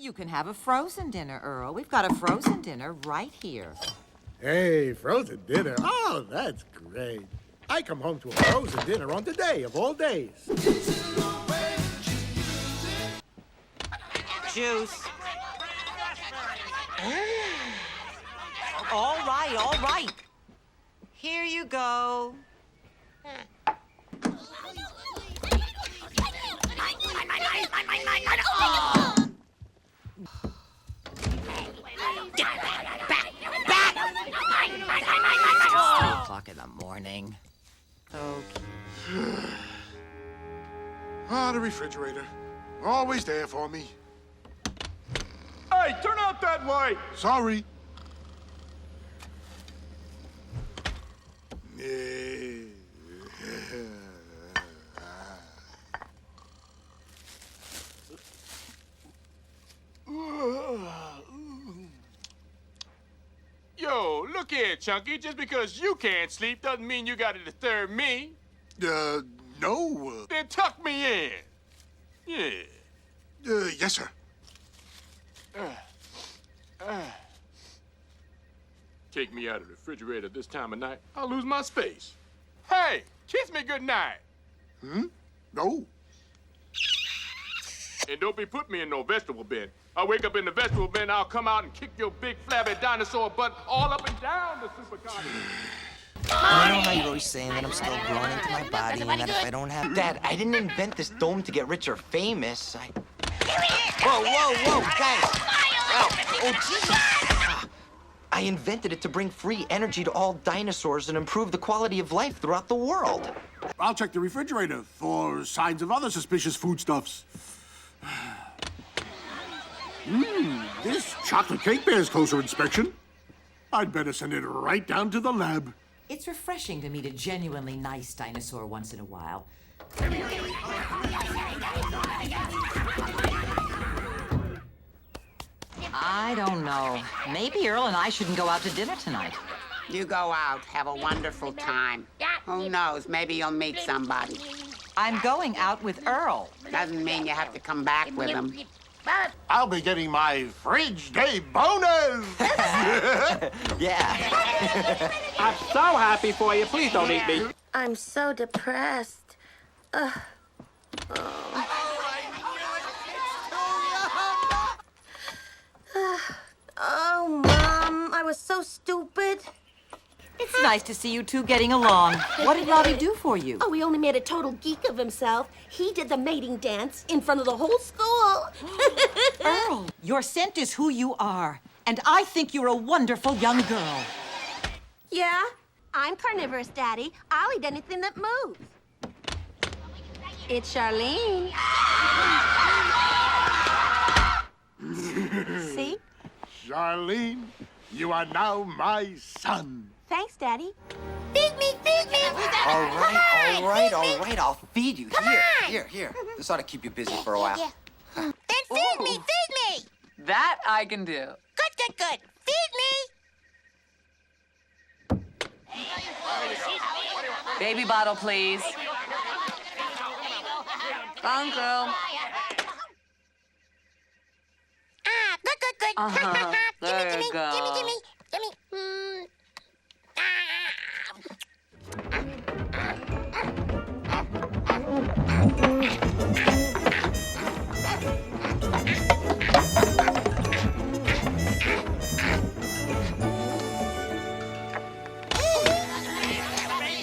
You can have a frozen dinner, Earl. We've got a frozen dinner right here. Hey, frozen dinner. Oh, that's great. I come home to a frozen dinner on the day of all days. Juice. All right, all right. Here you go. Back! 3 o'clock in the morning. Okay. Ah, the refrigerator. Always there for me. Hey, turn out that light! Sorry. Yo, look here, Chunky. Just because you can't sleep doesn't mean you gotta disturb me. No. Then tuck me in. Yeah. Yes, sir. Take me out of the refrigerator this time of night, I'll lose my space. Hey, kiss me goodnight. No. And don't be putting me in no vegetable bin. I'll wake up in the vegetable bin, I'll come out and kick your big flabby dinosaur butt all up and down the supercontinent. I know how you're always saying that I'm still growing into my body and that if I don't have... Dad, I didn't invent this dome to get rich or famous. Whoa, guys. Oh, Jesus. I invented it to bring free energy to all dinosaurs and improve the quality of life throughout the world. I'll check the refrigerator for signs of other suspicious foodstuffs. This chocolate cake bears closer inspection. I'd better send it right down to the lab. It's refreshing to meet a genuinely nice dinosaur once in a while. I don't know. Maybe Earl and I shouldn't go out to dinner tonight. You go out, have a wonderful time. Who knows, maybe you'll meet somebody. I'm going out with Earl. Doesn't mean you have to come back with him. I'll be getting my fridge day bonus! Yeah. I'm so happy for you. Please don't eat me. I'm so depressed. Oh, Mom, I was so stupid. It's nice to see you two getting along. What did Robbie do for you? Oh, he only made a total geek of himself. He did the mating dance in front of the whole school. Earl, your scent is who you are, and I think you're a wonderful young girl. Yeah? I'm carnivorous, Daddy. I'll eat anything that moves. It's Charlene. See? Charlene, you are now my son. Thanks, Daddy. Feed me, feed me! All right. I'll feed you. Here. This ought to keep you busy for a while. Then feed me, feed me! That I can do. Good. Feed me! Baby bottle, please. Come on, girl. Good. Uh-huh. There you go. Gimme.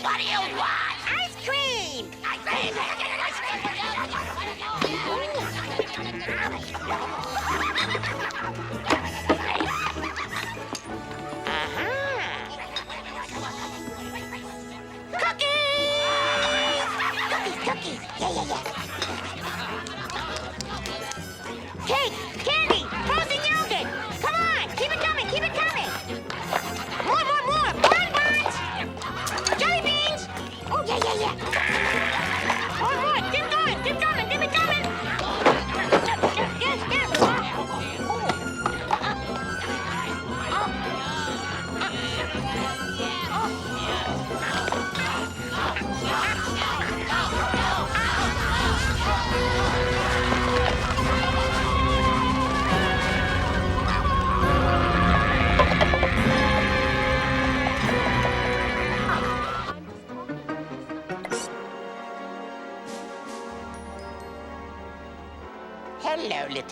What do you want? Ice cream! Cookies! Yeah. Cake! Candy! Frozen yogurt! Come on! Keep it coming! More! Bonbons! Jelly beans! Oh, yeah. More! Keep coming! Keep it coming! Yes.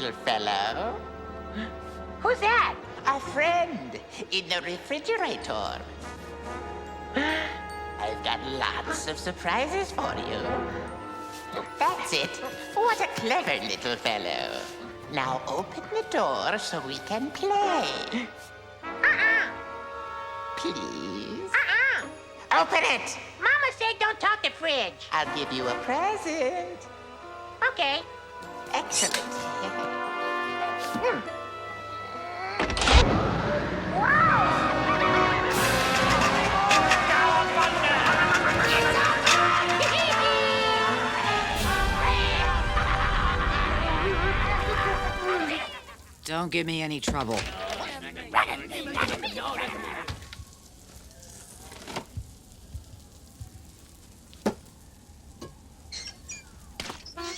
little fellow. Who's that? A friend in the refrigerator. I've got lots of surprises for you. That's it. What a clever little fellow. Now open the door so we can play. Please. Open it. Mama said don't talk to fridge. I'll give you a present. Okay. Excellent. Don't give me any trouble.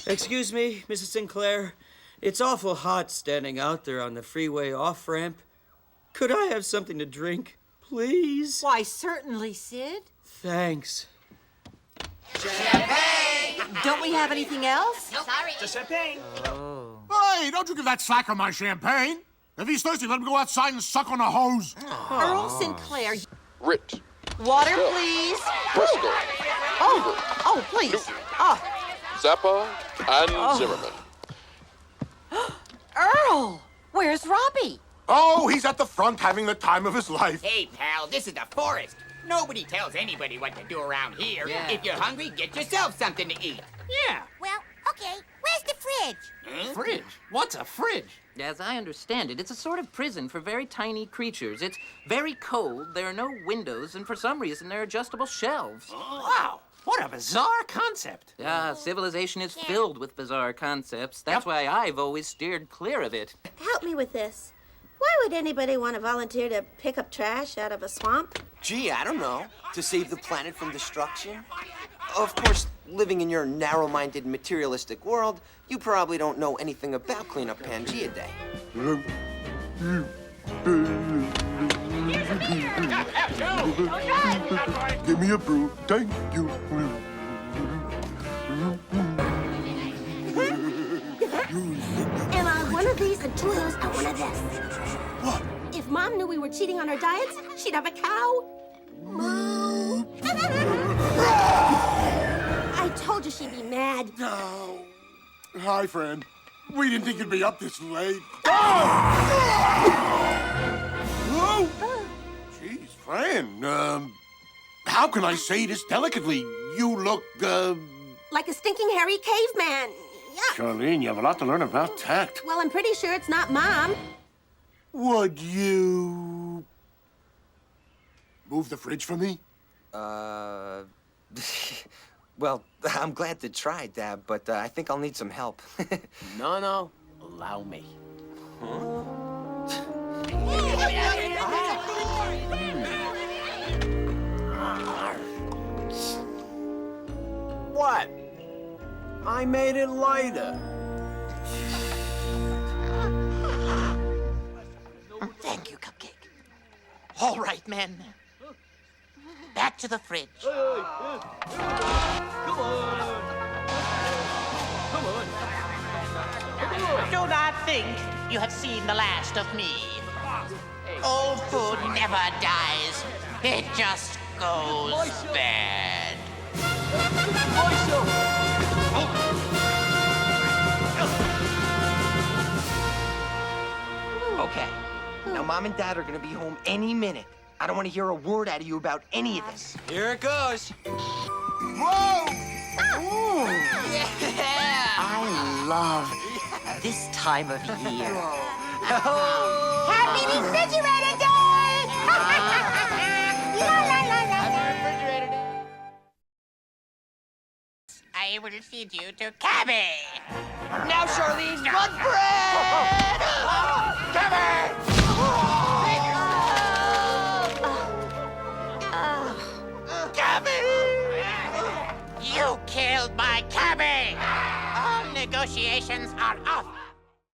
Excuse me, Mrs. Sinclair. It's awful hot standing out there on the freeway off-ramp. Could I have something to drink, please? Why, certainly, Sid. Thanks. Don't we have anything else? Sorry. Hey, don't you give that slacker my champagne. If he's thirsty, let him go outside and suck on a hose. Earl Sinclair. Rich. Water, please. Briscoe. Oh, please. Oh, Zappa and Zimmerman. Earl, where's Robbie? Oh, he's at the front having the time of his life. Hey, pal, this is the forest. Nobody tells anybody what to do around here. Yeah. If you're hungry, get yourself something to eat. Yeah. Well, okay. Where's the fridge? Fridge? What's a fridge? As I understand it, it's a sort of prison for very tiny creatures. It's very cold, there are no windows, and for some reason there are adjustable shelves. Wow. What a bizarre concept. Civilization is filled with bizarre concepts. That's why I've always steered clear of it. Help me with this. Why would anybody want to volunteer to pick up trash out of a swamp? Gee, I don't know. To save the planet from destruction? Of course, living in your narrow-minded, materialistic world, you probably don't know anything about Clean Up Pangea Day. Give me a brew, thank you. Am I one of these and two of those are one of this? What? If Mom knew we were cheating on our diets, she'd have a cow. Moo. I told you she'd be mad. No. Hi, friend. We didn't think you'd be up this late. Whoa! Jeez, friend, how can I say this delicately? You look, Like a stinking hairy caveman. Yeah. Charlene, you have a lot to learn about tact. Well, I'm pretty sure it's not Mom. Would you move the fridge for me? Well, I'm glad to try, Dad, but I think I'll need some help. No. Allow me. What? I made it lighter. Thank you, Cupcake. All right, men. Back to the fridge. Do not think you have seen the last of me. Old food never dies. It just goes bad. Okay. Now, Mom and Dad are gonna be home any minute. I don't want to hear a word out of you about any of this. Here it goes. Whoa! I love this time of year. Happy refrigerator day! La, la, la, la, la. I will feed you to Cabby. Now, Charlene, run for it! Cabby! You killed my Cabby! All negotiations are off.